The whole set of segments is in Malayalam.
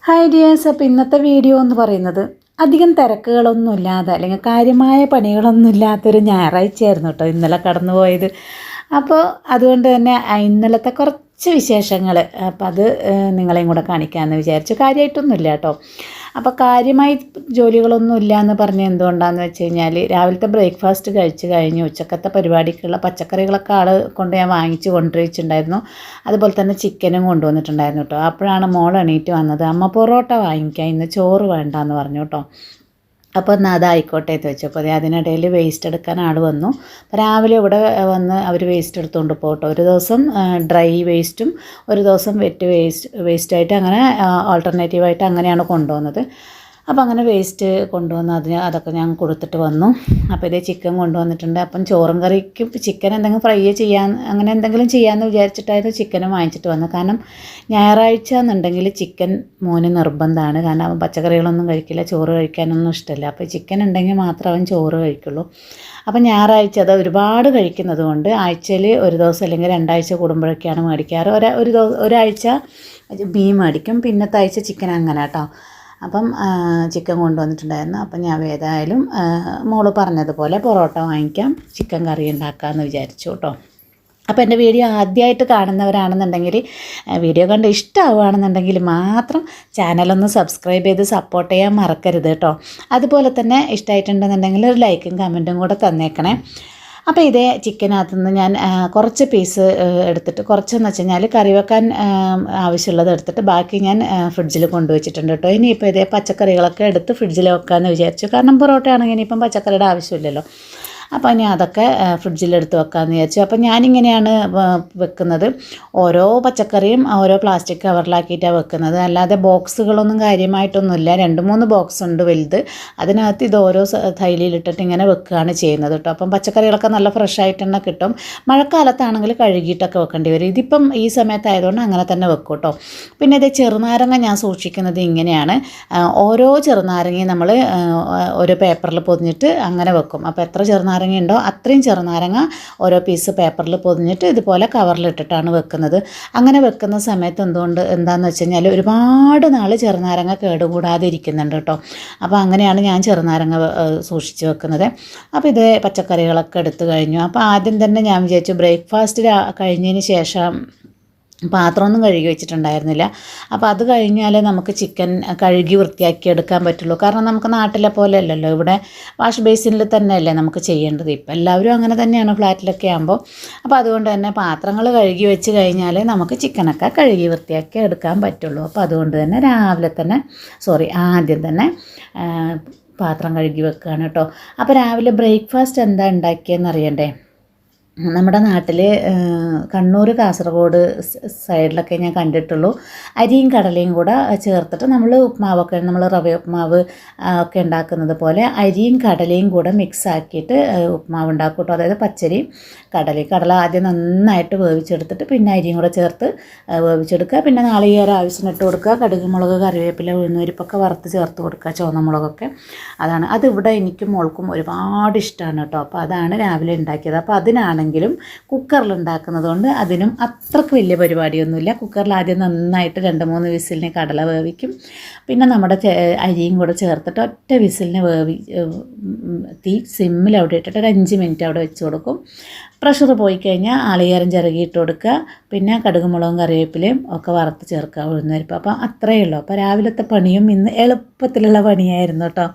Hi dears. അപ്പോൾ ഇന്നത്തെ വീഡിയോ എന്ന് പറയുന്നത് അധികം തിരക്കുകളൊന്നുമില്ലാതെ അല്ലെങ്കിൽ കാര്യമായ പണികളൊന്നുമില്ലാത്തൊരു ഞായറാഴ്ചയായിരുന്നു കേട്ടോ ഇന്നലെ കടന്നു പോയത്. അപ്പോൾ അതുകൊണ്ട് തന്നെ ഇന്നലത്തെ കുറച്ച് വിശേഷങ്ങൾ അപ്പോൾ അത് നിങ്ങളെയും കൂടെ കാണിക്കാമെന്ന് വിചാരിച്ചു. കാര്യമായിട്ടൊന്നുമില്ല കേട്ടോ. അപ്പോൾ കാര്യമായി ജോലികളൊന്നും ഇല്ല എന്ന് പറഞ്ഞ് എന്തുകൊണ്ടാണെന്ന് വെച്ച് കഴിഞ്ഞാൽ രാവിലത്തെ ബ്രേക്ക്ഫാസ്റ്റ് കഴിച്ച് കഴിഞ്ഞ് ഉച്ചക്കത്തെ പരിപാടിക്കുള്ള പച്ചക്കറികളൊക്കെ ആൾ കൊണ്ട് ഞാൻ വാങ്ങിച്ച് കൊണ്ടുവച്ചിട്ടുണ്ടായിരുന്നു. അതുപോലെ തന്നെ ചിക്കനും കൊണ്ടുവന്നിട്ടുണ്ടായിരുന്നു കേട്ടോ. അപ്പോഴാണ് മോൾ എണീറ്റ് വന്നത്. അമ്മ പൊറോട്ട വാങ്ങിക്കാം, ഇന്ന് ചോറ് വേണ്ടാന്ന് പറഞ്ഞു കേട്ടോ. അപ്പോൾ എന്നാൽ അതായിക്കോട്ടെ എന്ന് വെച്ചപ്പോൾ അതിനിടയിൽ വേസ്റ്റ് എടുക്കാൻ ആൾ വന്നു. അപ്പോൾ രാവിലെ ഇവിടെ വന്ന് അവർ വേസ്റ്റ് എടുത്തുകൊണ്ട് പോകട്ടോ. ഒരു ദിവസം ഡ്രൈ വേസ്റ്റും ഒരു ദിവസം വെറ്റ് വേസ്റ്റായിട്ട് അങ്ങനെ ആൾട്ടർനേറ്റീവായിട്ട് അങ്ങനെയാണ് കൊണ്ടുവന്നത്. അപ്പോൾ അങ്ങനെ വേസ്റ്റ് കൊണ്ടുവന്ന് അതൊക്കെ ഞാൻ കൊടുത്തിട്ട് വന്നു. അപ്പോൾ ഇതേ ചിക്കൻ കൊണ്ടുവന്നിട്ടുണ്ട്. അപ്പം ചോറും കറിക്കും ചിക്കൻ എന്തെങ്കിലും ഫ്രൈ ചെയ്യാൻ അങ്ങനെ എന്തെങ്കിലും ചെയ്യാമെന്ന് വിചാരിച്ചിട്ടായിരുന്നു ചിക്കനും വാങ്ങിച്ചിട്ട് വന്നത്. കാരണം ഞായറാഴ്ച എന്നുണ്ടെങ്കിൽ ചിക്കൻ മോന് നിർബന്ധമാണ്. കാരണം അവൻ പച്ചക്കറികളൊന്നും കഴിക്കില്ല, ചോറ് കഴിക്കാനൊന്നും ഇഷ്ടമില്ല. അപ്പോൾ ചിക്കൻ ഉണ്ടെങ്കിൽ മാത്രമേ അവൻ ചോറ് കഴിക്കുള്ളൂ. അപ്പം ഞായറാഴ്ച അത് ഒരുപാട് കഴിക്കുന്നത് കൊണ്ട് ആഴ്ചയിൽ ഒരു ദിവസം അല്ലെങ്കിൽ 2 ആഴ്ച കൂടുമ്പോഴൊക്കെയാണ് മേടിക്കാറ്. ഒരാഴ്ച മീൻ മേടിക്കും, പിന്നത്തെ ആഴ്ച ചിക്കൻ അങ്ങനെ കേട്ടോ. അപ്പം ചിക്കൻ കൊണ്ടുവന്നിട്ടുണ്ടായിരുന്നു. അപ്പം ഞാൻ ഏതായാലും മോള് പറഞ്ഞതുപോലെ പൊറോട്ട വാങ്ങിക്കാം, ചിക്കൻ കറി ഉണ്ടാക്കാമെന്ന് വിചാരിച്ചു കേട്ടോ. അപ്പോൾ എൻ്റെ വീഡിയോ ആദ്യമായിട്ട് കാണുന്നവരാണെന്നുണ്ടെങ്കിൽ വീഡിയോ കണ്ട് ഇഷ്ടമാവുകയാണെന്നുണ്ടെങ്കിൽ മാത്രം ചാനലൊന്ന് സബ്സ്ക്രൈബ് ചെയ്ത് സപ്പോർട്ട് ചെയ്യാൻ മറക്കരുത് കേട്ടോ. അതുപോലെ തന്നെ ഇഷ്ടമായിട്ടുണ്ടെന്നുണ്ടെങ്കിൽ ഒരു ലൈക്കും കമൻറ്റും കൂടെ തന്നേക്കണേ. അപ്പോൾ ഇതേ ചിക്കനകത്തു നിന്ന് ഞാൻ കുറച്ച് പീസ് എടുത്തിട്ട്, കുറച്ചെന്ന് വെച്ച് കഴിഞ്ഞാൽ കറി വെക്കാൻ ആവശ്യമുള്ളത് എടുത്തിട്ട് ബാക്കി ഞാൻ ഫ്രിഡ്ജിൽ കൊണ്ടുവച്ചിട്ടുണ്ട് കേട്ടോ. ഇനിയിപ്പോൾ ഇതേ പച്ചക്കറികളൊക്കെ എടുത്ത് ഫ്രിഡ്ജിൽ വെക്കാമെന്ന് വിചാരിച്ചു. കാരണം പൊറോട്ട ആണെങ്കിൽ ഇനിയിപ്പം പച്ചക്കറിയുടെ ആവശ്യമില്ലല്ലോ. അപ്പോൾ ഇനി അതൊക്കെ ഫ്രിഡ്ജിലെടുത്ത് വെക്കാമെന്ന് വിചാരിച്ചു. അപ്പോൾ ഞാനിങ്ങനെയാണ് വെക്കുന്നത്. ഓരോ പച്ചക്കറിയും ഓരോ പ്ലാസ്റ്റിക് കവറിലാക്കിയിട്ടാണ് വെക്കുന്നത്. അല്ലാതെ ബോക്സുകളൊന്നും കാര്യമായിട്ടൊന്നുമില്ല. 2-3 ബോക്സ് ഉണ്ട് വലുത്. അതിനകത്ത് ഇത് ഓരോ തൈലിലിട്ടിട്ട് ഇങ്ങനെ വെക്കുകയാണ് ചെയ്യുന്നത് കേട്ടോ. അപ്പം പച്ചക്കറികളൊക്കെ നല്ല ഫ്രഷ് ആയിട്ട് തന്നെ കിട്ടും. മഴക്കാലത്താണെങ്കിൽ കഴുകിയിട്ടൊക്കെ വെക്കേണ്ടി വരും. ഇതിപ്പം ഈ സമയത്തായതുകൊണ്ട് അങ്ങനെ തന്നെ വെക്കും കേട്ടോ. പിന്നെ ഇത് ചെറുനാരങ്ങ ഞാൻ സൂക്ഷിക്കുന്നത് ഇങ്ങനെയാണ്. ഓരോ ചെറുനാരങ്ങയും നമ്മൾ ഒരു പേപ്പറിൽ പൊതിഞ്ഞിട്ട് അങ്ങനെ വെക്കും. അപ്പോൾ എത്ര ചെറുനാരങ്ങ ഉണ്ടോ അത്രയും ചെറുനാരങ്ങ ഓരോ പീസ് പേപ്പറിൽ പൊതിഞ്ഞിട്ട് ഇതുപോലെ കവറിലിട്ടിട്ടാണ് വെക്കുന്നത്. അങ്ങനെ വെക്കുന്ന സമയത്ത് എന്താണെന്ന് വെച്ച് കഴിഞ്ഞാൽ ഒരുപാട് നാൾ ചെറുനാരങ്ങ കേടുകൂടാതെ ഇരിക്കുന്നുണ്ട് കേട്ടോ. അപ്പോൾ അങ്ങനെയാണ് ഞാൻ ചെറുനാരങ്ങ സൂക്ഷിച്ച് വെക്കുന്നത്. അപ്പോൾ ഇത് പച്ചക്കറികളൊക്കെ എടുത്തു കഴിഞ്ഞു. അപ്പോൾ ആദ്യം തന്നെ ഞാൻ വിചാരിച്ചു ബ്രേക്ക്ഫാസ്റ്റ് കഴിഞ്ഞതിന് ശേഷം പാത്രമൊന്നും കഴുകി വെച്ചിട്ടുണ്ടായിരുന്നില്ല. അപ്പോൾ അത് കഴിഞ്ഞാലേ നമുക്ക് ചിക്കൻ കഴുകി വൃത്തിയാക്കി എടുക്കാൻ പറ്റുള്ളൂ. കാരണം നമുക്ക് നാട്ടിലെ പോലെ അല്ലല്ലോ, ഇവിടെ വാഷ് ബേസിനിൽ തന്നെയല്ലേ നമുക്ക് ചെയ്യേണ്ടത്. ഇപ്പം എല്ലാവരും അങ്ങനെ തന്നെയാണ് ഫ്ലാറ്റിലൊക്കെ ആകുമ്പോൾ. അപ്പോൾ അതുകൊണ്ട് തന്നെ പാത്രങ്ങൾ കഴുകി വെച്ച് കഴിഞ്ഞാലേ നമുക്ക് ചിക്കനൊക്കെ കഴുകി വൃത്തിയാക്കി എടുക്കാൻ പറ്റുള്ളൂ. അപ്പോൾ അതുകൊണ്ട് തന്നെ ആദ്യം തന്നെ പാത്രം കഴുകി വെക്കുകയാണ് കേട്ടോ. അപ്പോൾ രാവിലെ ബ്രേക്ക്ഫാസ്റ്റ് എന്താ ഉണ്ടാക്കിയെന്ന് അറിയണ്ടേ. നമ്മുടെ നാട്ടിൽ കണ്ണൂർ കാസർഗോഡ് സൈഡിലൊക്കെ ഞാൻ കണ്ടിട്ടുള്ളൂ. അരിയും കടലയും കൂടെ ചേർത്തിട്ട് നമ്മൾ ഉപ്മാവൊക്കെ നമ്മൾ റവ ഉപ്മാവ് ഒക്കെ ഉണ്ടാക്കുന്നത് പോലെ അരിയും കടലയും കൂടെ മിക്സ് ആക്കിയിട്ട് ഉപ്മാവ് ഉണ്ടാക്കും കേട്ടോ. അതായത് പച്ചരി കടല ആദ്യം നന്നായിട്ട് വേവിച്ചെടുത്തിട്ട് പിന്നെ അരിയും കൂടെ ചേർത്ത് വേവിച്ചെടുക്കുക. പിന്നെ നാളികേരം ആവശ്യത്തിന് ഇട്ട് കൊടുക്കുക. കടുക്, മുളക്, കറിവേപ്പില, ഉഴുന്നുപരിപ്പൊക്കെ വറുത്ത് ചേർത്ത് കൊടുക്കുക, ചുവന്ന മുളകൊക്കെ. അതിവിടെ എനിക്കും മോൾക്കും ഒരുപാട് ഇഷ്ടമാണ് കേട്ടോ. അപ്പോൾ അതാണ് രാവിലെ ഉണ്ടാക്കിയത്. അപ്പോൾ അതിനാണെങ്കിൽ കുക്കറിൽ ഉണ്ടാക്കുന്നത് കൊണ്ട് അതിനും അത്രക്ക് വലിയ പരിപാടിയൊന്നുമില്ല. കുക്കറിൽ ആദ്യം നന്നായിട്ട് 2-3 വിസിലിന് കടല വേവിക്കും. പിന്നെ നമ്മുടെ അരിയും കൂടെ ചേർത്തിട്ട് ഒറ്റ വിസിലിന് തീ സിമ്മിൽ അവിടെ ഇട്ടിട്ട് ഒരു 5 മിനിറ്റ് അവിടെ വെച്ച് കൊടുക്കും. പ്രഷർ പോയി കഴിഞ്ഞാൽ ആളികേരം ചിരകിയിട്ട് കൊടുക്കുക. പിന്നെ കടുക്, മുളകും, കറിവേപ്പിലയും ഒക്കെ വറുത്ത് ചേർക്കുക, ഉഴുന്നുപരിപ്പ്. അപ്പോൾ അത്രയേ ഉള്ളൂ. അപ്പോൾ രാവിലത്തെ പണിയും ഇന്ന് എളുപ്പത്തിലുള്ള പണിയായിരുന്നു കേട്ടോ.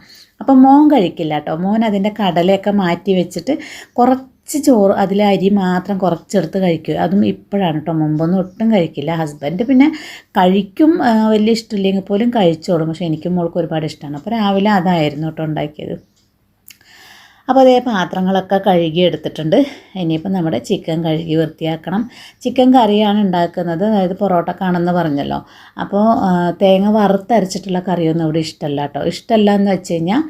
അപ്പോൾ മോൻ കഴിക്കില്ല കേട്ടോ. മോൻ അതിൻ്റെ കടലയൊക്കെ മാറ്റി വെച്ചിട്ട് കുറച്ച് ചോറ് അതിലെ അരി മാത്രം കുറച്ചെടുത്ത് കഴിക്കും. അതും ഇപ്പോഴാണ് കേട്ടോ, മുമ്പൊന്നും ഒട്ടും കഴിക്കില്ല. ഹസ്ബൻഡ് പിന്നെ കഴിക്കും, വലിയ ഇഷ്ടമില്ലെങ്കിൽ പോലും കഴിച്ചോളും. പക്ഷേ എനിക്കും മോൾക്ക് ഒരുപാട് ഇഷ്ടമാണ്. അപ്പോൾ രാവിലെ അതായിരുന്നു കേട്ടോ ഉണ്ടാക്കിയത്. അപ്പോൾ അതേ പാത്രങ്ങളൊക്കെ കഴുകി എടുത്തിട്ടുണ്ട്. ഇനിയിപ്പോൾ നമ്മുടെ ചിക്കൻ കഴുകി വൃത്തിയാക്കണം. ചിക്കൻ കറിയാണ് ഉണ്ടാക്കുന്നത്, അതായത് പൊറോട്ടക്കാണെന്ന് പറഞ്ഞല്ലോ. അപ്പോൾ തേങ്ങ വറുത്തരച്ചിട്ടുള്ള കറിയൊന്നും ഇവിടെ ഇഷ്ടമല്ല കേട്ടോ. ഇഷ്ടമല്ല എന്ന് വെച്ച് കഴിഞ്ഞാൽ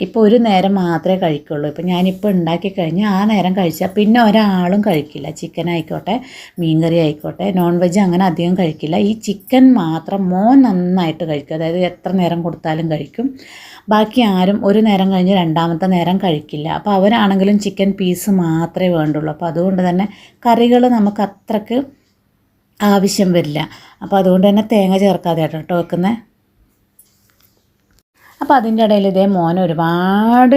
ഇപ്പോൾ ഒരു നേരം മാത്രമേ കഴിക്കുള്ളൂ. ഇപ്പോൾ ഞാനിപ്പോൾ ഉണ്ടാക്കി കഴിഞ്ഞാൽ ആ നേരം കഴിച്ചാൽ പിന്നെ ഒരാളും കഴിക്കില്ല. ചിക്കൻ ആയിക്കോട്ടെ, മീൻകറി ആയിക്കോട്ടെ, നോൺ വെജ് അങ്ങനെ അധികം കഴിക്കില്ല. ഈ ചിക്കൻ മാത്രം മോൻ നന്നായിട്ട് കഴിക്കും. അതായത് എത്ര നേരം കൊടുത്താലും കഴിക്കും. ബാക്കി ആരും ഒരു നേരം കഴിഞ്ഞ് രണ്ടാമത്തെ നേരം കഴിക്കില്ല. അപ്പോൾ അവരാണെങ്കിലും ചിക്കൻ പീസ് മാത്രമേ വേണ്ടുള്ളൂ. അപ്പോൾ അതുകൊണ്ട് തന്നെ കറികൾ നമുക്ക് അത്രക്ക് ആവശ്യം വരില്ല. അപ്പോൾ അതുകൊണ്ട് തന്നെ തേങ്ങ ചേർക്കാതെ കേട്ടോ വെക്കുന്നത്. അപ്പോൾ അതിൻ്റെ ഇടയിൽ ഇതേ മോൻ ഒരുപാട്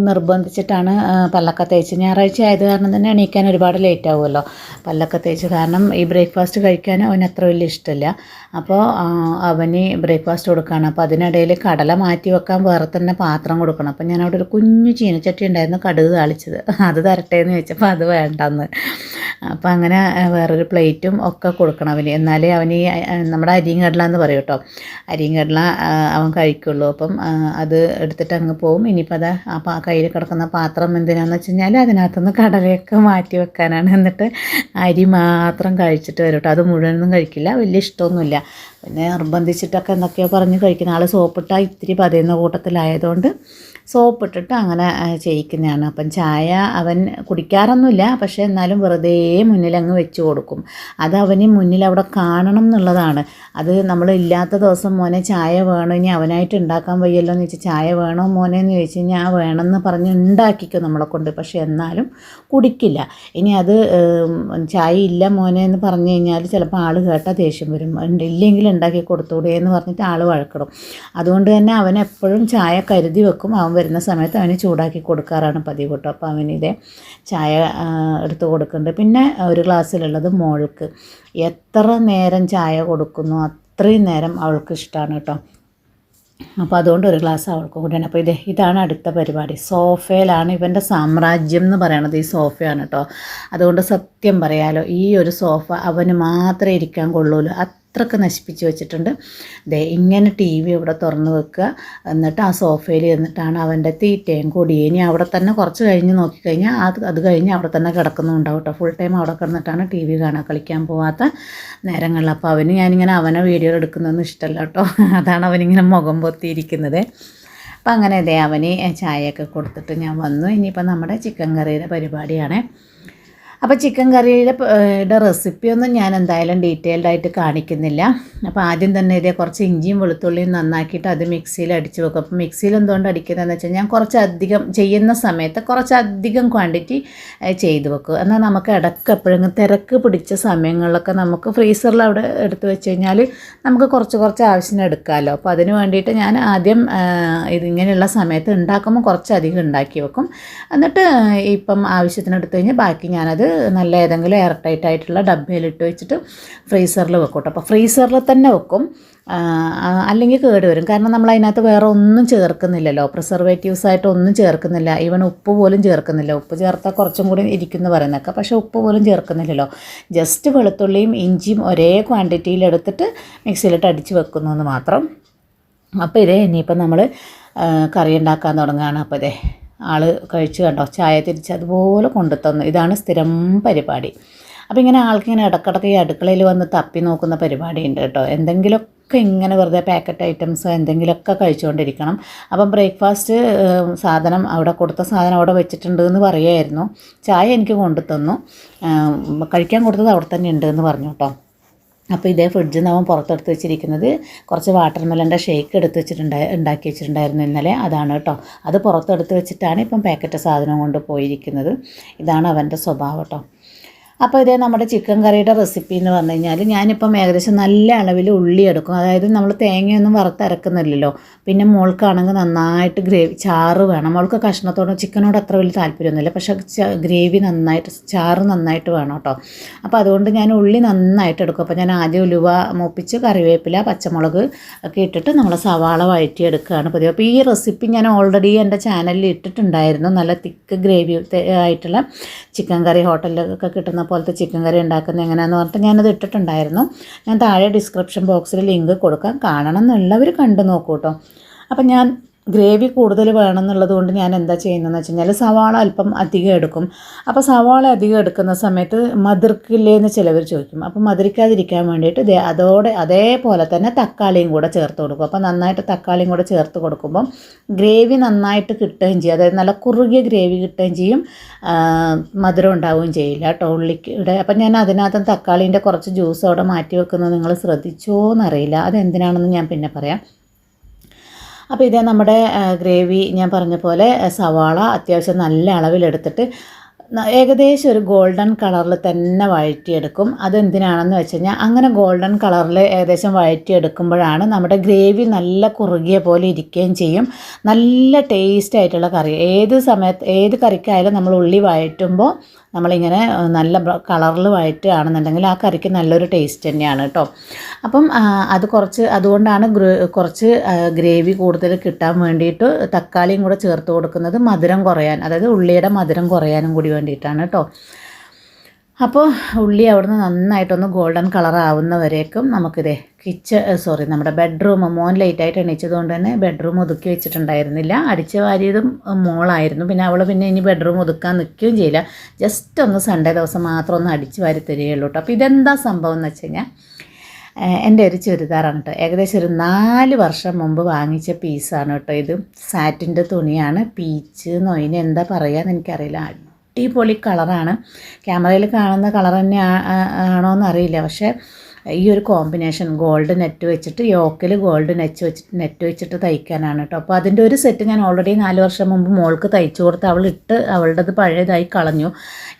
നിർബന്ധിച്ചിട്ടാണ് പല്ലൊക്കെ തേച്ച്, ഞായറാഴ്ച ആയത് കാരണം തന്നെ എണീക്കാൻ ഒരുപാട് ലേറ്റ് ആവുമല്ലോ. പല്ലൊക്കെ തേച്ച്, കാരണം ഈ ബ്രേക്ക്ഫാസ്റ്റ് കഴിക്കാൻ അവന് അത്ര വലിയ ഇഷ്ടമില്ല. അപ്പോൾ അവന് ബ്രേക്ക്ഫാസ്റ്റ് കൊടുക്കുകയാണ്. അപ്പോൾ അതിനിടയിൽ കടല മാറ്റി വെക്കാൻ വേറെ തന്നെ പാത്രം കൊടുക്കണം. അപ്പോൾ ഞാൻ അവിടെ ഒരു കുഞ്ഞു ചീനച്ചട്ടി ഉണ്ടായിരുന്നു കടുക് താളിച്ചത്, അത് തരട്ടെ എന്ന് ചോദിച്ചപ്പോൾ അത് വേണ്ടെന്ന്. അപ്പോൾ അങ്ങനെ വേറൊരു പ്ലേറ്റും ഒക്കെ കൊടുക്കണം അവന്, എന്നാലേ അവന് നമ്മുടെ അരിയും കടല എന്ന് പറയും കേട്ടോ, അരിയും കടല അവൻ കഴിക്കുള്ളൂ. അപ്പം അത് എടുത്തിട്ട് അങ്ങ് പോവും. ഇനിയിപ്പോൾ അത് ആ കയ്യിൽ കിടക്കുന്ന പാത്രം എന്തിനാണെന്ന് വെച്ച് കഴിഞ്ഞാൽ അതിനകത്തുനിന്ന് കടലയൊക്കെ മാറ്റി വെക്കാനാണ്. എന്നിട്ട് അരി മാത്രം കഴിച്ചിട്ട് വരും കേട്ടോ, അത് മുഴുവനൊന്നും കഴിക്കില്ല, വലിയ ഇഷ്ടമൊന്നുമില്ല. പിന്നെ നിർബന്ധിച്ചിട്ടൊക്കെ എന്തൊക്കെയോ പറഞ്ഞ് കഴിക്കുന്ന ആൾ സോപ്പിട്ടാൽ ഇത്തിരി പതയുന്ന കൂട്ടത്തിലായതുകൊണ്ട് സോപ്പിട്ടിട്ട് അങ്ങനെ ചെയ്യിക്കുന്നതാണ്. അപ്പം ചായ അവൻ കുടിക്കാറൊന്നുമില്ല, പക്ഷേ എന്നാലും വെറുതെ മുന്നിലങ്ങ് വെച്ച് കൊടുക്കും. അത് അവന് മുന്നിൽ അവിടെ കാണണം എന്നുള്ളതാണ്. അത് നമ്മൾ ഇല്ലാത്ത ദിവസം മോനെ ചായ വേണോ, ഇനി അവനായിട്ട് ഉണ്ടാക്കാൻ വയ്യല്ലോ എന്ന് വെച്ചാൽ ചായ വേണോ മോനെ എന്ന് ചോദിച്ചു കഴിഞ്ഞാൽ വേണമെന്ന് പറഞ്ഞ് ഉണ്ടാക്കിക്കും നമ്മളെ കൊണ്ട്, പക്ഷേ എന്നാലും കുടിക്കില്ല. ഇനി അത് ചായ ഇല്ല മോനെ എന്ന് പറഞ്ഞു കഴിഞ്ഞാൽ ചിലപ്പോൾ ആൾ കേട്ടാൽ ദേഷ്യം വരും, ഇല്ലെങ്കിൽ ഉണ്ടാക്കി കൊടുത്തൂടെ എന്ന് പറഞ്ഞിട്ട് ആൾ വഴക്കിടും. അതുകൊണ്ട് തന്നെ അവൻ എപ്പോഴും ചായ കരുതി വെക്കും. അവൻ വരുന്ന സമയത്ത് അവന് ചൂടാക്കി കൊടുക്കാറാണ് പതിവ് കേട്ടോ. അപ്പോൾ അവനിതേ ചായ എടുത്ത് കൊടുക്കുന്നുണ്ട്. പിന്നെ ഒരു ഗ്ലാസ്സിലുള്ളത് മോൾക്ക്, എത്ര നേരം ചായ കൊടുക്കുന്നു അത്രയും നേരം അവൾക്ക് ഇഷ്ടമാണ് കേട്ടോ. അപ്പോൾ അതുകൊണ്ട് ഒരു ഗ്ലാസ് അവൾക്ക് കൂടിയാണ്. അപ്പോൾ ഇതാണ് അടുത്ത പരിപാടി. സോഫയിലാണ് ഇവൻ്റെ സാമ്രാജ്യം എന്ന് പറയണത്, ഈ സോഫയാണ് കേട്ടോ. അതുകൊണ്ട് സത്യം പറയാലോ, ഈ ഒരു സോഫ അവന് മാത്രമേ ഇരിക്കാൻ കൊള്ളുള്ളൂ, അത്രയ്ക്ക് നശിപ്പിച്ച് വെച്ചിട്ടുണ്ട്. ഇങ്ങനെ ടി വി ഇവിടെ തുറന്ന് വെക്കുക, എന്നിട്ട് ആ സോഫയിൽ ഇരുന്നിട്ടാണ് അവൻ്റെ തീറ്റയും കൂടിയും. ഇനി അവിടെ തന്നെ കുറച്ച് കഴിഞ്ഞ് നോക്കിക്കഴിഞ്ഞാൽ അത് കഴിഞ്ഞ് അവിടെ തന്നെ കിടക്കുന്നുണ്ടാവും കേട്ടോ. ഫുൾ ടൈം അവിടെ കിടന്നിട്ടാണ് ടി വി കാണുക, കളിക്കാൻ പോകാത്ത നേരങ്ങളിൽ. അപ്പോൾ ഞാനിങ്ങനെ അവനെ വീഡിയോ എടുക്കുന്നതൊന്നും ഇഷ്ടമല്ല കേട്ടോ, അതാണ് അവനിങ്ങനെ മുഖം പൊത്തിയിരിക്കുന്നത്. അപ്പം അങ്ങനെ അവന് ചായയൊക്കെ കൊടുത്തിട്ട് ഞാൻ വന്നു. ഇനിയിപ്പോൾ നമ്മുടെ ചിക്കൻ കറിയുടെ പരിപാടിയാണ്. അപ്പോൾ ചിക്കൻ കറിയുടെ റെസിപ്പിയൊന്നും ഞാൻ എന്തായാലും ഡീറ്റെയിൽഡ് ആയിട്ട് കാണിക്കുന്നില്ല. അപ്പോൾ ആദ്യം തന്നെ കുറച്ച് ഇഞ്ചിയും വെളുത്തുള്ളിയും നന്നാക്കിയിട്ട് അത് മിക്സിയിൽ അടിച്ച് വെക്കും. അപ്പോൾ മിക്സിയിൽ എന്തുകൊണ്ട് അടിക്കുന്നതെന്ന് വെച്ചാൽ ഞാൻ കുറച്ചധികം ചെയ്യുന്ന സമയത്ത് കുറച്ചധികം ക്വാണ്ടിറ്റി ചെയ്ത് വെക്കും. എന്നാൽ നമുക്ക് ഇടയ്ക്ക് എപ്പോഴെങ്കിലും തിരക്ക് പിടിച്ച സമയങ്ങളിലൊക്കെ നമുക്ക് ഫ്രീസറിൽ അവിടെ എടുത്ത് വെച്ച് കഴിഞ്ഞാൽ നമുക്ക് കുറച്ച് ആവശ്യത്തിന് എടുക്കാമല്ലോ. അപ്പോൾ അതിന് വേണ്ടിയിട്ട് ഞാൻ ആദ്യം ഇതിങ്ങനെയുള്ള സമയത്ത് ഉണ്ടാക്കുമ്പോൾ കുറച്ചധികം ഉണ്ടാക്കി വെക്കും. എന്നിട്ട് ഇപ്പം ആവശ്യത്തിന് എടുത്തു കഴിഞ്ഞാൽ ബാക്കി ഞാനത് നല്ല ഏതെങ്കിലും എയർ ടൈറ്റ് ആയിട്ടുള്ള ഡബ്ബയിലിട്ട് വെച്ചിട്ട് ഫ്രീസറിൽ വെക്കും കേട്ടോ. അപ്പോൾ ഫ്രീസറിൽ തന്നെ വെക്കും, അല്ലെങ്കിൽ കേട് വരും. കാരണം നമ്മൾ അതിനകത്ത് വേറെ ഒന്നും ചേർക്കുന്നില്ലല്ലോ, പ്രിസർവേറ്റീവ്സ് ആയിട്ട് ഒന്നും ചേർക്കുന്നില്ല. ഈവൻ ഉപ്പ് പോലും ചേർക്കുന്നില്ല. ഉപ്പ് ചേർത്താൽ കുറച്ചും കൂടി ഇരിക്കുന്നു പറയുന്നതൊക്കെ, പക്ഷേ ഉപ്പ് പോലും ചേർക്കുന്നില്ലല്ലോ. ജസ്റ്റ് വെളുത്തുള്ളിയും ഇഞ്ചിയും ഒരേ ക്വാണ്ടിറ്റിയിൽ എടുത്തിട്ട് മിക്സിയിലിട്ട് അടിച്ച് വെക്കുന്നു എന്ന് മാത്രം. അപ്പോൾ ഇനിയിപ്പോൾ നമ്മൾ കറി ഉണ്ടാക്കാൻ തുടങ്ങുകയാണ്. അപ്പോൾ ആൾ കഴിച്ച് കണ്ടോ, ചായ തിരിച്ച് അതുപോലെ കൊണ്ടു തന്നു. ഇതാണ് സ്ഥിരം പരിപാടി. അപ്പോൾ ഇങ്ങനെ ആൾക്കിങ്ങനെ ഇടയ്ക്കിടയ്ക്ക് ഈ അടുക്കളയിൽ വന്ന് തപ്പി നോക്കുന്ന പരിപാടി ഉണ്ട് കേട്ടോ. എന്തെങ്കിലുമൊക്കെ ഇങ്ങനെ വെറുതെ പാക്കറ്റ് ഐറ്റംസ് എന്തെങ്കിലുമൊക്കെ കഴിച്ചുകൊണ്ടിരിക്കണം. അപ്പം ബ്രേക്ക്ഫാസ്റ്റ് സാധനം അവിടെ കൊടുത്ത സാധനം അവിടെ വെച്ചിട്ടുണ്ട് എന്ന് പറയുമായിരുന്നു. ചായ എനിക്ക് കൊണ്ടു തന്നു, കഴിക്കാൻ കൊടുത്തത് അവിടെ തന്നെ ഉണ്ട് എന്ന് പറഞ്ഞു കേട്ടോ. അപ്പോൾ ഫ്രിഡ്ജിൽ നിന്ന് അവൻ പുറത്തെടുത്ത് വെച്ചിരിക്കുന്നത് കുറച്ച് വാട്ടർമെലൻ്റെ ഷേക്ക് ഉണ്ടാക്കി വെച്ചിട്ടുണ്ടായിരുന്നു ഇന്നലെ, അതാണ് കേട്ടോ. അത് പുറത്തെടുത്ത് വെച്ചിട്ടാണ് ഇപ്പം പാക്കറ്റ് സാധനം കൊണ്ട് പോയിരിക്കുന്നത്. ഇതാണ് അവൻ്റെ സ്വഭാവം കേട്ടോ. അപ്പോൾ നമ്മുടെ ചിക്കൻ കറിയുടെ റെസിപ്പി എന്ന് പറഞ്ഞു കഴിഞ്ഞാൽ ഞാനിപ്പം ഏകദേശം നല്ല അളവിൽ ഉള്ളി എടുക്കും. അതായത് നമ്മൾ തേങ്ങയൊന്നും വറുത്തരക്കുന്നില്ലല്ലോ. പിന്നെ മോൾക്കാണെങ്കിൽ നന്നായിട്ട് ഗ്രേവി ചാറ് വേണം. മോൾക്ക് കഷ്ണത്തോട് ചിക്കനോട് അത്ര വലിയ താല്പര്യമൊന്നുമില്ല, പക്ഷേ ഗ്രേവി നന്നായിട്ട് ചാറ് നന്നായിട്ട് വേണം കേട്ടോ. അപ്പോൾ അതുകൊണ്ട് ഞാൻ ഉള്ളി നന്നായിട്ട് എടുക്കും. അപ്പോൾ ഞാൻ ആദ്യം ഉലുവ മൂപ്പിച്ച് കറിവേപ്പില പച്ചമുളക് ഒക്കെ ഇട്ടിട്ട് നമ്മൾ സവാള വഴറ്റിയെടുക്കുകയാണ് പതിവ്. അപ്പോൾ ഈ റെസിപ്പി ഞാൻ ഓൾറെഡി എൻ്റെ ചാനലിൽ ഇട്ടിട്ടുണ്ടായിരുന്നു. നല്ല തിക്ക് ഗ്രേവി ആയിട്ടുള്ള ചിക്കൻ കറി ഹോട്ടലിലൊക്കെ കിട്ടുന്ന പോലത്തെ ചിക്കൻ കറി ഉണ്ടാക്കുന്നത് എങ്ങനെയാണെന്ന് പറഞ്ഞിട്ട് ഞാനത് ഇട്ടിട്ടുണ്ടായിരുന്നു. ഞാൻ താഴെ ഡിസ്ക്രിപ്ഷൻ ബോക്സിൽ ലിങ്ക് കൊടുക്കാം, കാണണം എന്നുള്ളവർ കണ്ടു നോക്കൂ കേട്ടോ. അപ്പം ഞാൻ ഗ്രേവി കൂടുതൽ വേണമെന്നുള്ളത് കൊണ്ട് ഞാൻ എന്താ ചെയ്യുന്നതെന്ന് വെച്ച് കഴിഞ്ഞാൽ സവാള അല്പം അധികം എടുക്കും. അപ്പോൾ സവാള അധികം എടുക്കുന്ന സമയത്ത് മധുരിക്കില്ലേ എന്ന് ചിലവർ ചോദിക്കും. അപ്പോൾ മധുരിക്കാതിരിക്കാൻ വേണ്ടിയിട്ട് അതേപോലെ തന്നെ തക്കാളിയും കൂടെ ചേർത്ത് കൊടുക്കും. അപ്പോൾ നന്നായിട്ട് തക്കാളിയും കൂടെ ചേർത്ത് കൊടുക്കുമ്പം ഗ്രേവി നന്നായിട്ട് കിട്ടുകയും ചെയ്യും. അതായത് നല്ല കുറുകിയ ഗ്രേവി കിട്ടുകയും ചെയ്യും, മധുരം ഉണ്ടാവുകയും ചെയ്യില്ല കേട്ടോ ഉള്ളിയുടെ. അപ്പം ഞാൻ അതിനകത്ത് തക്കാളീൻ്റെ കുറച്ച് ജ്യൂസ് അവിടെ മാറ്റി വെക്കുന്നത് നിങ്ങൾ ശ്രദ്ധിച്ചോ എന്നറിയില്ല, അതെന്തിനാണെന്ന് ഞാൻ പിന്നെ പറയാം. അപ്പോൾ നമ്മുടെ ഗ്രേവി ഞാൻ പറഞ്ഞ പോലെ സവാള അത്യാവശ്യം നല്ല അളവിലെടുത്തിട്ട് ഏകദേശം ഒരു ഗോൾഡൻ കളറിൽ തന്നെ വഴറ്റിയെടുക്കും. അതെന്തിനാണെന്ന് വെച്ച് കഴിഞ്ഞാൽ അങ്ങനെ ഗോൾഡൻ കളറിൽ ഏകദേശം വഴറ്റിയെടുക്കുമ്പോഴാണ് നമ്മുടെ ഗ്രേവി നല്ല കുറുകിയ പോലെ ഇരിക്കുകയും ചെയ്യും. നല്ല ടേസ്റ്റ് ആയിട്ടുള്ള കറി. ഏത് കറിക്കായാലും നമ്മൾ ഉള്ളി വഴറ്റുമ്പോൾ നമ്മളിങ്ങനെ നല്ല കളറിൽ വഴറ്റുകയാണെന്നുണ്ടെങ്കിൽ ആ കറിക്ക് നല്ലൊരു ടേസ്റ്റ് തന്നെയാണ് കേട്ടോ. അപ്പം അതുകൊണ്ടാണ് കുറച്ച് ഗ്രേവി കൂടുതൽ കിട്ടാൻ വേണ്ടിയിട്ട് തക്കാളിയും കൂടെ ചേർത്ത് കൊടുക്കുന്നത്, മധുരം കുറയാൻ, അതായത് ഉള്ളിയുടെ മധുരം കുറയാനും കൂടി വേണ്ടിയിട്ടാണ് കേട്ടോ. അപ്പോൾ ഉള്ളി അവിടുന്ന് നന്നായിട്ടൊന്ന് ഗോൾഡൻ കളർ ആവുന്നവരേക്കും നമുക്കിതേ നമ്മുടെ ബെഡ്റൂം, മോൻ ലേറ്റായിട്ട് എണീച്ചതുകൊണ്ട് തന്നെ ബെഡ്റൂം ഒതുക്കി വെച്ചിട്ടുണ്ടായിരുന്നില്ല. അടിച്ച് വാരിയതും മോളായിരുന്നു. പിന്നെ അവൾ ഇനി ബെഡ്റൂം ഒതുക്കാൻ നിൽക്കുകയും ചെയ്യില്ല. ജസ്റ്റ് ഒന്ന് സൺഡേ ദിവസം മാത്രം ഒന്ന് അടിച്ച് വാരി തരികയുള്ളൂ കേട്ടോ. അപ്പോൾ ഇതെന്താ സംഭവം എന്ന് വെച്ച് കഴിഞ്ഞാൽ എൻ്റെ ഒരു ചുരിദാറാണ് കേട്ടോ. ഏകദേശം ഒരു 4 വർഷം മുമ്പ് വാങ്ങിച്ച പീസാണ് കേട്ടോ. ഇത് സാറ്റിൻ്റെ തുണിയാണ്. പീച്ച് എന്നോ ഇതിന് എന്താ പറയുകയെന്ന് എനിക്കറിയില്ല. അടിപൊളി കളറാണ്. ക്യാമറയിൽ കാണുന്ന കളർ തന്നെ ആണോ എന്നറിയില്ല. പക്ഷേ ഈ ഒരു കോമ്പിനേഷൻ ഗോൾഡ് നെറ്റ് വെച്ചിട്ട് യോക്കിൽ ഗോൾഡ് നെറ്റ് വെച്ചിട്ട് തയ്ക്കാനാണ് കേട്ടോ. അപ്പോൾ അതിൻ്റെ ഒരു സെറ്റ് ഞാൻ ഓൾറെഡി 4 വർഷം മുമ്പ് മോൾക്ക് തയ്ച്ചു കൊടുത്ത് അവളുടേത് പഴയതായി കളഞ്ഞു.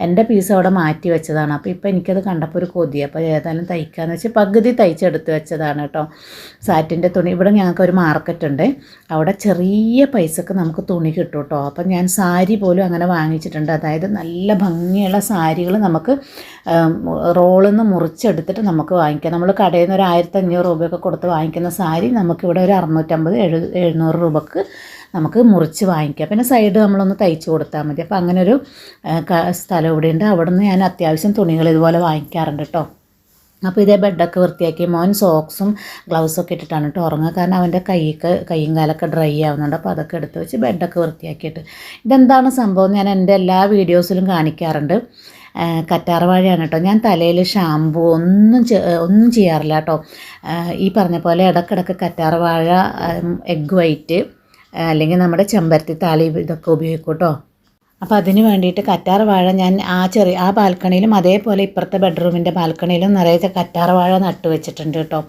എൻ്റെ പീസ് അവിടെ മാറ്റി വെച്ചതാണ്. അപ്പോൾ ഇപ്പോൾ എനിക്കത് കണ്ടപ്പോൾ ഒരു കൊതി. അപ്പോൾ ഏതായാലും തയ്ക്കാമെന്ന് വെച്ച് പകുതി തയ്ച്ചെടുത്ത് വെച്ചതാണ് കേട്ടോ. സാറ്റിൻ്റെ തുണി ഇവിടെ ഞങ്ങൾക്കൊരു മാർക്കറ്റ് ഉണ്ട്. അവിടെ ചെറിയ പൈസക്ക് നമുക്ക് തുണി കിട്ടും കേട്ടോ. അപ്പം ഞാൻ സാരി പോലും അങ്ങനെ വാങ്ങിച്ചിട്ടുണ്ട്. അതായത് നല്ല ഭംഗിയുള്ള സാരികൾ നമുക്ക് റോളിൽ നിന്ന് മുറിച്ചെടുത്തിട്ട് നമുക്ക് വാങ്ങിക്കാം. നമ്മൾ കടയിൽ നിന്ന് ഒരു 1500 രൂപയൊക്കെ കൊടുത്ത് വാങ്ങിക്കുന്ന സാരി നമുക്കിവിടെ ഒരു 650-700 രൂപക്ക് നമുക്ക് മുറിച്ച് വാങ്ങിക്കാം. പിന്നെ സൈഡ് നമ്മളൊന്ന് തയ്ച്ച് കൊടുത്താൽ മതി. അപ്പോൾ അങ്ങനെ ഒരു സ്ഥലം ഇവിടെയുണ്ട്. അവിടെ നിന്ന് ഞാൻ അത്യാവശ്യം തുണികൾ ഇതുപോലെ വാങ്ങിക്കാറുണ്ട് കേട്ടോ. അപ്പോൾ ഇതേ ബെഡൊക്കെ വൃത്തിയാക്കി. മോൻ സോക്സും ഗ്ലൗസൊക്കെ ഇട്ടിട്ടാണ് കേട്ടോ ഉറങ്ങുക. കാരണം അവൻ്റെ കൈയും കാലൊക്കെ ഡ്രൈ ആവുന്നുണ്ട്. അപ്പോൾ അതൊക്കെ എടുത്ത് വെച്ച് ബെഡൊക്കെ വൃത്തിയാക്കിയിട്ട്. ഇതെന്താണ് സംഭവം ഞാൻ എൻ്റെ എല്ലാ വീഡിയോസിലും കാണിക്കാറുണ്ട്. കറ്റാർവാഴയാണ് കേട്ടോ. ഞാൻ തലയിൽ ഷാമ്പൂ ഒന്നും ചെയ്യാറില്ല കേട്ടോ. ഈ പറഞ്ഞ പോലെ ഇടക്കിടക്ക് കറ്റാർവാഴ, എഗ് വൈറ്റ് അല്ലെങ്കിൽ നമ്മുടെ ചെമ്പരത്തി താളി ഇതൊക്കെ ഉപയോഗിക്കും കേട്ടോ. അപ്പോൾ അതിന് വേണ്ടിയിട്ട് കറ്റാർവാഴ ഞാൻ ആ ബാൽക്കണിയിലും അതേപോലെ ഇപ്പുറത്തെ ബെഡ്റൂമിൻ്റെ ബാൽക്കണിയിലും നിറയെ കറ്റാർവാഴ നട്ട് വെച്ചിട്ടുണ്ട് കേട്ടോ.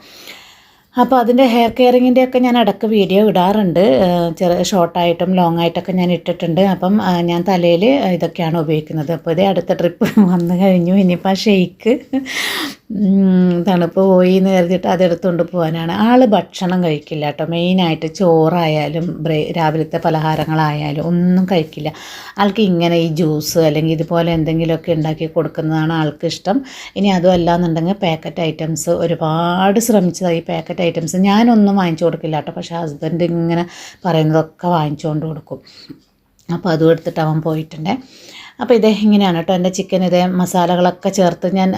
അപ്പോൾ അതിൻ്റെ ഹെയർ കെയറിങ്ങിൻ്റെ ഒക്കെ ഞാൻ ഇടയ്ക്ക് വീഡിയോ ഇടാറുണ്ട്. ഷോർട്ടായിട്ടും ലോങ് ആയിട്ടൊക്കെ ഞാൻ ഇട്ടിട്ടുണ്ട്. അപ്പം ഞാൻ തലയിൽ ഇതൊക്കെയാണ് ഉപയോഗിക്കുന്നത്. അപ്പോൾ ഇതേ അടുത്ത ട്രിപ്പ് വന്നു കഴിഞ്ഞു. ഇനിയിപ്പോൾ ആ ഷെയ്ക്ക് തണുപ്പ് പോയി എന്ന് കരുതിയിട്ട് അതെടുത്തുകൊണ്ട് പോകാനാണ്. ആൾ ഭക്ഷണം കഴിക്കില്ല കേട്ടോ. മെയിനായിട്ട് ചോറായാലും രാവിലത്തെ പലഹാരങ്ങളായാലും ഒന്നും കഴിക്കില്ല. ആൾക്ക് ഇങ്ങനെ ഈ ജ്യൂസ് അല്ലെങ്കിൽ ഇതുപോലെ എന്തെങ്കിലുമൊക്കെ ഉണ്ടാക്കി കൊടുക്കുന്നതാണ് ആൾക്ക് ഇഷ്ടം. ഇനി അതും അല്ലാന്നുണ്ടെങ്കിൽ പാക്കറ്റ് ഐറ്റംസ് ഒരുപാട് ശ്രമിച്ചതാണ്. ഈ പാക്കറ്റ് ഐറ്റംസ് ഞാനൊന്നും വാങ്ങിച്ചു കൊടുക്കില്ല കേട്ടോ. പക്ഷേ ഹസ്ബൻഡ് ഇങ്ങനെ പറയുന്നതൊക്കെ വാങ്ങിച്ചുകൊണ്ട് കൊടുക്കും. അപ്പോൾ അതും എടുത്തിട്ട് അവൻ പോയിട്ടുണ്ട്. അപ്പോൾ ഇതേ ഇങ്ങനെയാണ് കേട്ടോ എൻ്റെ ചിക്കൻ. ഇതേ മസാലകളൊക്കെ ചേർത്ത് ഞാൻ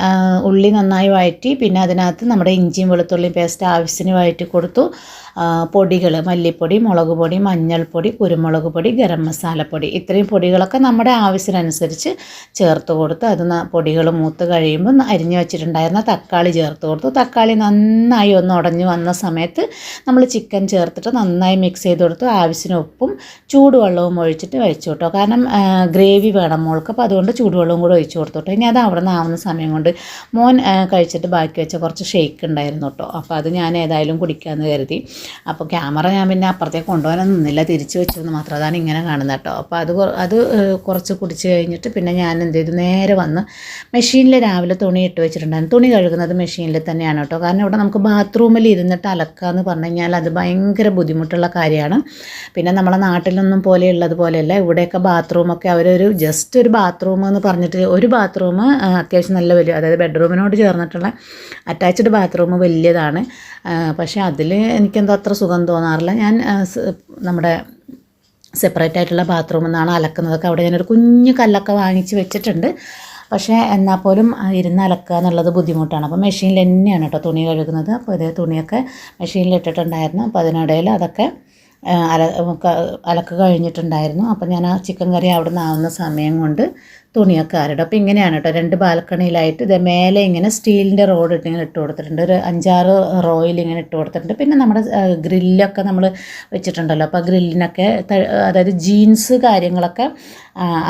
ഉള്ളി നന്നായി വഴറ്റി, പിന്നെ അതിനകത്ത് നമ്മുടെ ഇഞ്ചിയും വെളുത്തുള്ളിയും പേസ്റ്റ് ആവശ്യത്തിന് വഴറ്റി കൊടുത്തു. പൊടികൾ മല്ലിപ്പൊടി, മുളക് പൊടി, മഞ്ഞൾപ്പൊടി, കുരുമുളക് പൊടി, ഗരം മസാലപ്പൊടി, ഇത്രയും പൊടികളൊക്കെ നമ്മുടെ ആവശ്യത്തിനനുസരിച്ച് ചേർത്ത് കൊടുത്ത് അത് പൊടികൾ മൂത്ത് കഴിയുമ്പോൾ അരിഞ്ഞു വെച്ചിട്ടുണ്ടായിരുന്ന തക്കാളി ചേർത്ത് കൊടുത്തു. തക്കാളി നന്നായി ഒന്ന് ഉടഞ്ഞു വന്ന സമയത്ത് നമ്മൾ ചിക്കൻ ചേർത്തിട്ട് നന്നായി മിക്സ് ചെയ്ത് കൊടുത്തു. ആവശ്യത്തിന് ഉപ്പും ചൂടുവെള്ളവും ഒഴിച്ചിട്ട് വെച്ചു കേട്ടോ. കാരണം ഗ്രേവി വേണം മോൾക്ക്. അപ്പോൾ അതുകൊണ്ട് ചൂടുവെള്ളവും കൂടെ ഒഴിച്ചു കൊടുത്തു കേട്ടോ. ഇനി അത് അവിടെ നിന്ന് ആവുന്ന സമയം കൊണ്ട് മോൻ കഴിച്ചിട്ട് ബാക്കി വെച്ച കുറച്ച് ഷേക്ക് ഉണ്ടായിരുന്നു കേട്ടോ. അപ്പോൾ അത് ഞാൻ ഏതായാലും കുടിക്കാമെന്ന് കരുതി. അപ്പോൾ ക്യാമറ ഞാൻ പിന്നെ അപ്പുറത്തേക്ക് കൊണ്ടുപോകാനൊന്നും നിന്നില്ല, തിരിച്ച് വെച്ചെന്ന് മാത്രം. അതാണ് ഇങ്ങനെ കാണുന്നത് കേട്ടോ. അപ്പോൾ അത് കുറച്ച് കുടിച്ച് കഴിഞ്ഞിട്ട് പിന്നെ ഞാൻ എന്ത് ചെയ്തു, നേരെ വന്ന് മെഷീനിൽ രാവിലെ തുണി ഇട്ട് വെച്ചിട്ടുണ്ടായിരുന്നു. തുണി കഴുകുന്നത് മെഷീനിൽ തന്നെയാണ് കേട്ടോ. കാരണം ഇവിടെ നമുക്ക് ബാത്റൂമിൽ ഇരുന്നിട്ട് അലക്കുക എന്ന് പറഞ്ഞു കഴിഞ്ഞാൽ അത് ഭയങ്കര ബുദ്ധിമുട്ടുള്ള കാര്യമാണ്. പിന്നെ നമ്മളെ നാട്ടിലൊന്നും പോലെയുള്ളതുപോലെയല്ല. ഇവിടെയൊക്കെ ബാത്റൂമൊക്കെ അവരൊരു ജസ്റ്റ് ഒരു ബാത്റൂം എന്ന് പറഞ്ഞിട്ട് ഒരു ബാത്റൂം അത്യാവശ്യം നല്ല വലിയ, അതായത് ബെഡ്റൂമിനോട് ചേർന്നിട്ടുള്ള അറ്റാച്ച്ഡ് ബാത്റൂം വലിയതാണ്. പക്ഷേ അതിൽ എനിക്കെന്തോ അത്ര സുഖം തോന്നാറില്ല. ഞാൻ നമ്മുടെ സെപ്പറേറ്റ് ആയിട്ടുള്ള ബാത്റൂമിൽ നിന്നാണ് അലക്കുന്നതൊക്കെ. അവിടെ ഞാനൊരു കുഞ്ഞു കല്ലൊക്കെ വാങ്ങിച്ച് വെച്ചിട്ടുണ്ട്. പക്ഷേ എന്നാൽ പോലും ഇരുന്ന് അലക്കുക എന്നുള്ളത് ബുദ്ധിമുട്ടാണ്. അപ്പോൾ മെഷീനിൽ തന്നെയാണ് കേട്ടോ തുണി കഴുകുന്നത്. അപ്പോൾ ഇതേ തുണിയൊക്കെ മെഷീനിൽ ഇട്ടിട്ടുണ്ടായിരുന്നു. അപ്പോൾ അതിനിടയിൽ അതൊക്കെ അലക്ക് കഴിഞ്ഞിട്ടുണ്ടായിരുന്നു. അപ്പോൾ ഞാൻ ആ ചിക്കൻ കറി അവിടെ നിന്ന് ആവുന്ന സമയം കൊണ്ട് തുണിയൊക്കെ ആറിടും. അപ്പോൾ ഇങ്ങനെയാണ് കേട്ടോ 2 ബാൽക്കണിയിലായിട്ട് ഇത് മേലെ ഇങ്ങനെ സ്റ്റീലിൻ്റെ റോഡ് ഇങ്ങനെ ഇട്ട് കൊടുത്തിട്ടുണ്ട്. ഒരു 5-6 റോയിൽ ഇങ്ങനെ ഇട്ട് കൊടുത്തിട്ടുണ്ട്. പിന്നെ നമ്മുടെ ഗ്രില്ലൊക്കെ നമ്മൾ വെച്ചിട്ടുണ്ടല്ലോ. അപ്പോൾ ഗ്രില്ലിനൊക്കെ അതായത് ജീൻസ് കാര്യങ്ങളൊക്കെ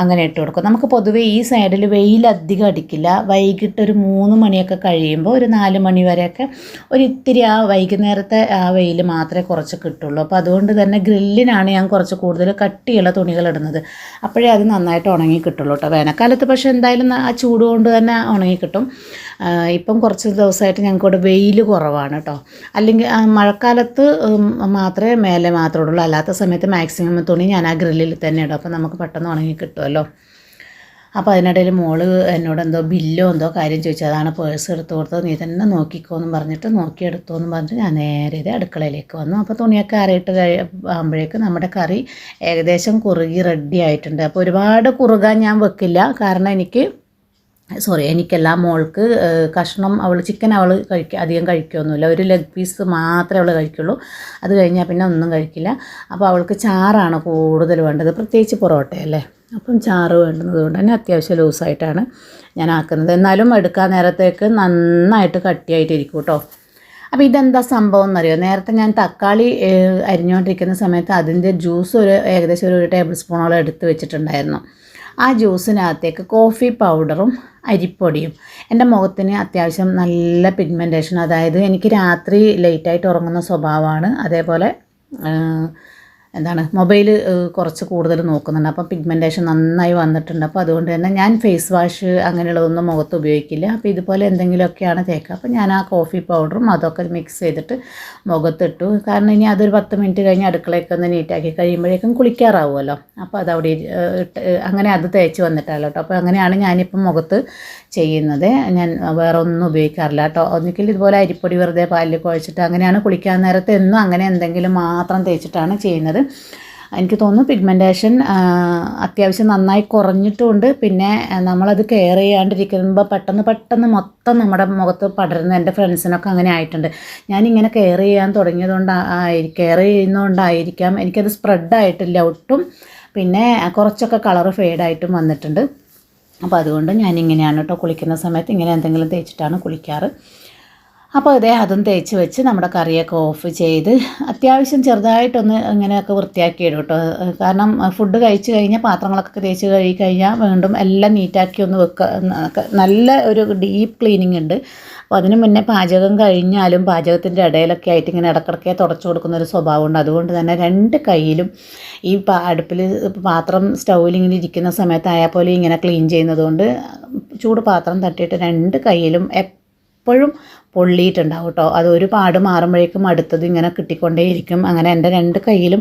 അങ്ങനെ ഇട്ട് കൊടുക്കും. നമുക്ക് പൊതുവേ ഈ സൈഡിൽ വെയിൽ അധികം അടിക്കില്ല. വൈകിട്ട് ഒരു 3 മണിയൊക്കെ കഴിയുമ്പോൾ ഒരു 4 മണി വരെയൊക്കെ ഒരു ഇത്തിരി ആ വൈകുന്നേരത്തെ ആ വെയിൽ മാത്രമേ കുറച്ച് കിട്ടുള്ളൂ. അപ്പോൾ അതുകൊണ്ട് തന്നെ ഗ്രില്ലിനാണ് ഞാൻ കുറച്ച് കൂടുതൽ കട്ടിയുള്ള തുണികൾ ഇടുന്നത്. അപ്പോഴേ അത് നന്നായിട്ട് ഉണങ്ങി കിട്ടുള്ളൂ കേട്ടോ. വേനൽക്കാലത്ത് പക്ഷേ എന്തായാലും ആ ചൂട് കൊണ്ട് തന്നെ ഉണങ്ങി കിട്ടും. ഇപ്പം കുറച്ച് ദിവസമായിട്ട് ഞങ്ങൾക്കിവിടെ വെയിൽ കുറവാണ് കേട്ടോ. അല്ലെങ്കിൽ മഴക്കാലത്ത് മാത്രമേ മേലെ മാത്രമേ ഉള്ളൂ. അല്ലാത്ത സമയത്ത് മാക്സിമം തുണി ഞാൻ ആ ഗ്രില്ലിൽ തന്നെ ഇടും. അപ്പോൾ നമുക്ക് പെട്ടെന്ന് ഉണങ്ങി കിട്ടുമല്ലോ. അപ്പോൾ അതിനിടയിൽ മോള് എന്നോട് എന്തോ ബില്ലോ എന്തോ കാര്യം ചോദിച്ചു. അതാണ് പേഴ്സ് എടുത്ത് കൊടുത്തത്, നീ തന്നെ നോക്കിക്കോന്നും പറഞ്ഞിട്ട് നോക്കിയെടുത്തോന്നും പറഞ്ഞിട്ട് ഞാൻ നേരെ ഇത് അടുക്കളയിലേക്ക് വന്നു. അപ്പോൾ തുണിയൊക്കെ അരയിട്ട് ആകുമ്പോഴേക്ക് നമ്മുടെ കറി ഏകദേശം കുറുകി റെഡി ആയിട്ടുണ്ട്. അപ്പോൾ ഒരുപാട് കുറുകാൻ ഞാൻ വെക്കില്ല, കാരണം എനിക്കല്ല, മോൾക്ക് കഷ്ണം ചിക്കൻ അവൾ അധികം കഴിക്കുകയൊന്നുമില്ല. ഒരു ലെഗ് പീസ് മാത്രമേ അവൾ കഴിക്കുള്ളൂ. അത് കഴിഞ്ഞാൽ പിന്നെ ഒന്നും കഴിക്കില്ല. അപ്പോൾ അവൾക്ക് ചാറാണ് കൂടുതൽ വേണ്ടത്, പ്രത്യേകിച്ച് പൊറോട്ടയല്ലേ. അപ്പം ചാറ് വേണ്ടുന്നത് കൊണ്ട് തന്നെ അത്യാവശ്യം ലൂസായിട്ടാണ് ഞാൻ ആക്കുന്നത്. എന്നാലും എടുക്കാൻ നേരത്തേക്ക് നന്നായിട്ട് കട്ടിയായിട്ടിരിക്കും കേട്ടോ. അപ്പോൾ ഇതെന്താ സംഭവം എന്നറിയോ? നേരത്തെ ഞാൻ തക്കാളി അരിഞ്ഞുകൊണ്ടിരിക്കുന്ന സമയത്ത് അതിൻ്റെ ജ്യൂസ് ഏകദേശം ഒരു ടേബിൾ സ്പൂണോളം എടുത്ത് വെച്ചിട്ടുണ്ടായിരുന്നു. ആ ജ്യൂസിനകത്തേക്ക് കോഫി പൗഡറും അരിപ്പൊടിയും. എൻ്റെ മുഖത്തിന് അത്യാവശ്യം നല്ല പിഗ്മെൻറ്റേഷൻ, അതായത് എനിക്ക് രാത്രി ലേറ്റായിട്ട് ഉറങ്ങുന്ന സ്വഭാവമാണ്. അതേപോലെ മൊബൈൽ കുറച്ച് കൂടുതൽ നോക്കുന്നുണ്ട്. അപ്പം പിഗ്മെൻറ്റേഷൻ നന്നായി വന്നിട്ടുണ്ട്. അപ്പോൾ അതുകൊണ്ട് തന്നെ ഞാൻ ഫേസ് വാഷ് അങ്ങനെയുള്ളതൊന്നും മുഖത്ത് ഉപയോഗിക്കില്ല. അപ്പോൾ ഇതുപോലെ എന്തെങ്കിലുമൊക്കെയാണ് തേക്കുക. അപ്പോൾ ഞാൻ ആ കോഫി പൗഡറും അതൊക്കെ മിക്സ് ചെയ്തിട്ട് മുഖത്തിട്ടു. കാരണം ഇനി അതൊരു 10 മിനിറ്റ് കഴിഞ്ഞ് അടുക്കളയൊക്കെ ഒന്ന് നീറ്റാക്കി കഴിയുമ്പോഴേക്കും കുളിക്കാറാവുമല്ലോ. അപ്പോൾ അതവിടെ അങ്ങനെ അത് തേച്ച് വന്നിട്ടല്ലോ കേട്ടോ. അപ്പോൾ അങ്ങനെയാണ് ഞാനിപ്പം മുഖത്ത് ചെയ്യുന്നത്. ഞാൻ വേറെ ഒന്നും ഉപയോഗിക്കാറില്ല കേട്ടോ. ഒന്നിക്കൽ ഇതുപോലെ അരിപ്പൊടി വെറുതെ പാലിൽ കുഴച്ചിട്ട് അങ്ങനെയാണ് കുളിക്കാൻ നേരത്തെ എന്നും അങ്ങനെ എന്തെങ്കിലും മാത്രം തേച്ചിട്ടാണ് ചെയ്യുന്നത്. എനിക്ക് തോന്നുന്നു പിഗ്മെൻറ്റേഷൻ അത്യാവശ്യം നന്നായി കുറഞ്ഞിട്ടുമുണ്ട്. പിന്നെ നമ്മളത് കെയർ ചെയ്യാണ്ടിരിക്കുമ്പോൾ പെട്ടെന്ന് മൊത്തം നമ്മുടെ മുഖത്ത് പടരുന്ന എൻ്റെ ഫ്രണ്ട്സിനൊക്കെ അങ്ങനെ ആയിട്ടുണ്ട്. ഞാനിങ്ങനെ കെയർ ചെയ്യുന്നതുകൊണ്ടായിരിക്കാം എനിക്കത് സ്പ്രെഡായിട്ടില്ല ഒട്ടും. പിന്നെ കുറച്ചൊക്കെ കളറ് ഫെയ്ഡായിട്ടും വന്നിട്ടുണ്ട്. അപ്പോൾ അതുകൊണ്ട് ഞാനിങ്ങനെയാണ് കേട്ടോ കുളിക്കുന്ന സമയത്ത് ഇങ്ങനെ എന്തെങ്കിലും തേച്ചിട്ടാണ് കുളിക്കാറ്. അപ്പോൾ അതും തേച്ച് വെച്ച് നമ്മുടെ കറിയൊക്കെ ഓഫ് ചെയ്ത് അത്യാവശ്യം ചെറുതായിട്ടൊന്ന് ഇങ്ങനെയൊക്കെ വൃത്തിയാക്കിയിടും കേട്ടോ. കാരണം ഫുഡ് കഴിച്ച് കഴിഞ്ഞാൽ പാത്രങ്ങളൊക്കെ തേച്ച് കഴിഞ്ഞാൽ വീണ്ടും എല്ലാം നീറ്റാക്കി ഒന്ന് വെക്കുക. നല്ല ഒരു ഡീപ്പ് ക്ലീനിങ് ഉണ്ട്. അപ്പോൾ അതിന് മുന്നേ പാചകം കഴിഞ്ഞാലും പാചകത്തിൻ്റെ ഇടയിലൊക്കെ ആയിട്ട് ഇങ്ങനെ ഇടക്കിടക്കെ തുടച്ചു കൊടുക്കുന്നൊരു സ്വഭാവമുണ്ട്. അതുകൊണ്ട് തന്നെ 2 കൈയിലും ഈ അടുപ്പിൽ പാത്രം സ്റ്റൗവിൽ ഇങ്ങനെ ഇരിക്കുന്ന സമയത്തായാൽ പോലും ഇങ്ങനെ ക്ലീൻ ചെയ്യുന്നതുകൊണ്ട് ചൂട് പാത്രം തട്ടിയിട്ട് 2 കൈയിലും എപ്പോഴും പൊള്ളിയിട്ടുണ്ടാവും കേട്ടോ. അത് ഒരു പാട് മാറുമ്പോഴേക്കും അടുത്തത് ഇങ്ങനെ കിട്ടിക്കൊണ്ടേയിരിക്കും. അങ്ങനെ എൻ്റെ 2 കൈയിലും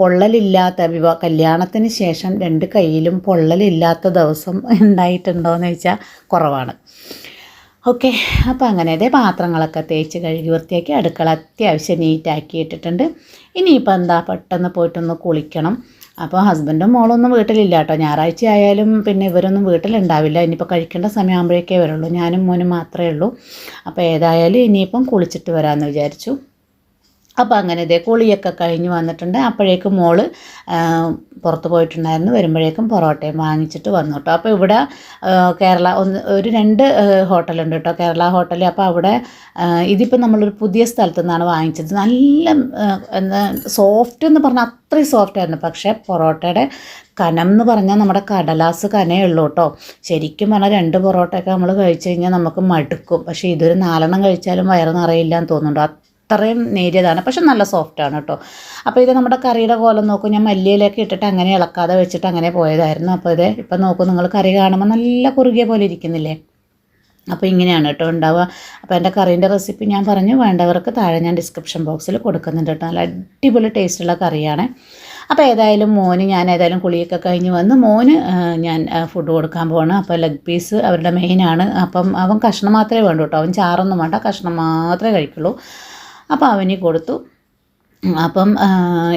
പൊള്ളലില്ലാത്ത കല്യാണത്തിന് ശേഷം 2 കൈയിലും പൊള്ളലില്ലാത്ത ദിവസം ഉണ്ടായിട്ടുണ്ടോയെന്ന് ചോദിച്ചാൽ കുറവാണ്. ഓക്കെ, അപ്പോൾ അങ്ങനെ പാത്രങ്ങളൊക്കെ തേച്ച് കഴുകി വൃത്തിയാക്കി അടുക്കള അത്യാവശ്യം നീറ്റാക്കി ഇട്ടിട്ടുണ്ട്. ഇനിയിപ്പോൾ എന്താ, പെട്ടെന്ന് പോയിട്ടൊന്ന് കുളിക്കണം. അപ്പോൾ ഹസ്ബൻഡും മോളൊന്നും വീട്ടിലില്ല കേട്ടോ. ഞായറാഴ്ച ആയാലും പിന്നെ ഇവരൊന്നും വീട്ടിലുണ്ടാവില്ല. ഇനിയിപ്പോൾ കഴിക്കേണ്ട സമയമാകുമ്പോഴേക്കേ വരുള്ളൂ. ഞാനും മോനും മാത്രമേ ഉള്ളൂ. അപ്പോൾ ഏതായാലും ഇനിയിപ്പം കുളിച്ചിട്ട് വരാമെന്ന് വിചാരിച്ചു. അപ്പോൾ അങ്ങനെ കുളിയൊക്കെ കഴിഞ്ഞ് വന്നിട്ടുണ്ട്. അപ്പോഴേക്കും മോള് പുറത്ത് പോയിട്ടുണ്ടായിരുന്നു. വരുമ്പോഴേക്കും പൊറോട്ടയും വാങ്ങിച്ചിട്ട് വന്നു കേട്ടോ. അപ്പോൾ ഇവിടെ ഒരു 2 ഹോട്ടലുണ്ട് കേട്ടോ, കേരള ഹോട്ടൽ. അപ്പോൾ അവിടെ ഇതിപ്പോൾ നമ്മളൊരു പുതിയ സ്ഥലത്തു നിന്നാണ് വാങ്ങിച്ചത്. നല്ല സോഫ്റ്റ് എന്ന് പറഞ്ഞാൽ അത്രയും സോഫ്റ്റായിരുന്നു. പക്ഷേ പൊറോട്ടയുടെ കനം എന്ന് പറഞ്ഞാൽ നമ്മുടെ കടലാസ് കനേ ഉള്ളൂ കേട്ടോ. ശരിക്കും പറഞ്ഞാൽ 2 പൊറോട്ടയൊക്കെ നമ്മൾ കഴിച്ച് കഴിഞ്ഞാൽ നമുക്ക് മടുക്കും. പക്ഷേ ഇതൊരു 4 കഴിച്ചാലും വയറ് നിറയില്ല എന്ന് തോന്നുന്നുണ്ടോ, അത്രയും നേരിയതാണ്. പക്ഷെ നല്ല സോഫ്റ്റാണ് കേട്ടോ. അപ്പോൾ ഇത് നമ്മുടെ കറിയുടെ കോലം നോക്കും. ഞാൻ മല്ലിയിലൊക്കെ ഇട്ടിട്ട് അങ്ങനെ ഇളക്കാതെ വെച്ചിട്ട് അങ്ങനെ പോയതായിരുന്നു. അപ്പോൾ ഇപ്പം നോക്കൂ, നിങ്ങൾ കറി കാണുമ്പോൾ നല്ല കുറുകിയ പോലെ ഇരിക്കുന്നില്ലേ. അപ്പോൾ ഇങ്ങനെയാണ് കേട്ടോ ഉണ്ടാവുക. അപ്പോൾ എൻ്റെ കറീൻ്റെ റെസിപ്പി ഞാൻ പറഞ്ഞു, വേണ്ടവർക്ക് താഴെ ഞാൻ ഡിസ്ക്രിപ്ഷൻ ബോക്സിൽ കൊടുക്കുന്നുണ്ട് കേട്ടോ. നല്ല അടിപൊളി ടേസ്റ്റുള്ള കറിയാണ്. അപ്പോൾ ഞാൻ കുളിയൊക്കെ കഴിഞ്ഞ് വന്ന് ഞാൻ ഫുഡ് കൊടുക്കാൻ പോവാണ്. അപ്പോൾ ലെഗ് പീസ് അവരുടെ മെയിനാണ്. അപ്പം അവൻ കഷ്ണം മാത്രമേ വേണ്ടൂ കേട്ടോ. അവൻ ചാറൊന്നും വേണ്ട, കഷ്ണം മാത്രമേ കഴിക്കുള്ളൂ. അപ്പോൾ അവന് കൊടുത്തു. അപ്പം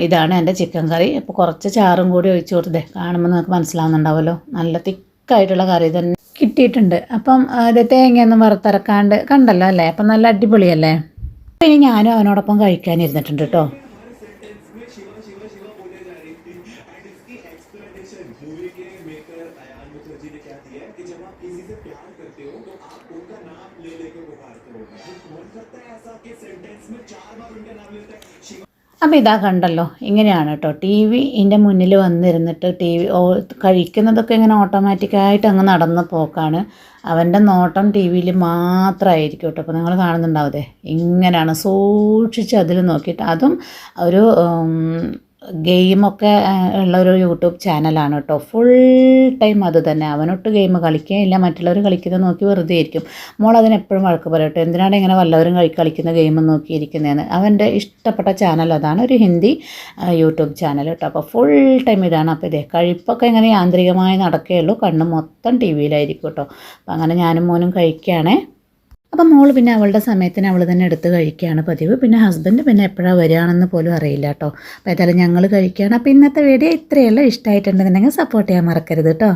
ഇതാണ് എൻ്റെ ചിക്കൻ കറി. അപ്പോൾ കുറച്ച് ചാറും കൂടി ഒഴിച്ച് കൊടുത്തേ, കാണുമ്പോൾ നിങ്ങൾക്ക് മനസ്സിലാവുന്നുണ്ടാവുമല്ലോ. നല്ല തിക്കായിട്ടുള്ള കറി തന്നെ കിട്ടിയിട്ടുണ്ട്. അപ്പം തേങ്ങയൊന്നും വറുത്തരക്കാണ്ട് കണ്ടല്ലോ അല്ലേ. അപ്പം നല്ല അടിപൊളിയല്ലേ. അപ്പം ഇനി ഞാനും അവനോടൊപ്പം കഴിക്കാനിരുന്നിട്ടുണ്ട് കേട്ടോ. അപ്പോൾ ഇതാ കണ്ടല്ലോ, ഇങ്ങനെയാണ് കേട്ടോ ടിവിൻ്റെ മുന്നിൽ വന്നിരുന്നിട്ട് കഴിക്കുന്നതൊക്കെ ഇങ്ങനെ ഓട്ടോമാറ്റിക്കായിട്ട് അങ്ങ് നടന്ന പോക്കാണ്. അവൻ്റെ നോട്ടം ടി വിയിൽ മാത്രമായിരിക്കും കേട്ടോ. അപ്പോൾ നിങ്ങൾ കാണുന്നുണ്ടാവതേ, ഇങ്ങനെയാണ് സൂക്ഷിച്ച് അതിൽ നോക്കിയിട്ട്. അതും ഒരു ഗെയിമൊക്കെ ഉള്ളൊരു യൂട്യൂബ് ചാനലാണ് കേട്ടോ. ഫുൾ ടൈം അത് തന്നെ. അവനൊട്ട് ഗെയിം കളിക്കുകയില്ല, മറ്റുള്ളവർ കളിക്കുന്നത് നോക്കി വെറുതെ ഇരിക്കും. മോൾ അതിനെപ്പോഴും വഴക്ക് പറയട്ടെ, എന്തിനാണ് ഇങ്ങനെ വല്ലവരും കളിക്കുന്ന ഗെയിം നോക്കിയിരിക്കുന്നതെന്ന്. അവൻ്റെ ഇഷ്ടപ്പെട്ട ചാനൽ അതാണ്, ഒരു ഹിന്ദി യൂട്യൂബ് ചാനൽ കേട്ടോ. അപ്പോൾ ഫുൾ ടൈം ഇതാണ്. അപ്പോൾ ഇതേ കഴിപ്പൊക്കെ ഇങ്ങനെ യാന്ത്രികമായി നടക്കുകയുള്ളൂ, കണ്ണ് മൊത്തം ടി വിയിലായിരിക്കും കേട്ടോ. അപ്പോൾ അങ്ങനെ ഞാനും മോനും കഴിക്കുകയാണേ. അപ്പം മോൾ പിന്നെ അവളുടെ സമയത്തിന് അവൾ തന്നെ എടുത്ത് കഴിക്കുകയാണ് പതിവ്. പിന്നെ ഹസ്ബൻഡ് പിന്നെ എപ്പോഴാണ് വരികയാണെന്ന് പോലും അറിയില്ല കേട്ടോ. അപ്പോൾ ഏതായാലും ഞങ്ങൾ കഴിക്കുകയാണ്. അപ്പോൾ ഇന്നത്തെ വീഡിയോ ഇത്രയല്ല. ഇഷ്ടമായിട്ടുണ്ടെന്നുണ്ടെങ്കിൽ സപ്പോർട്ട് ചെയ്യാൻ മറക്കരുത് കേട്ടോ.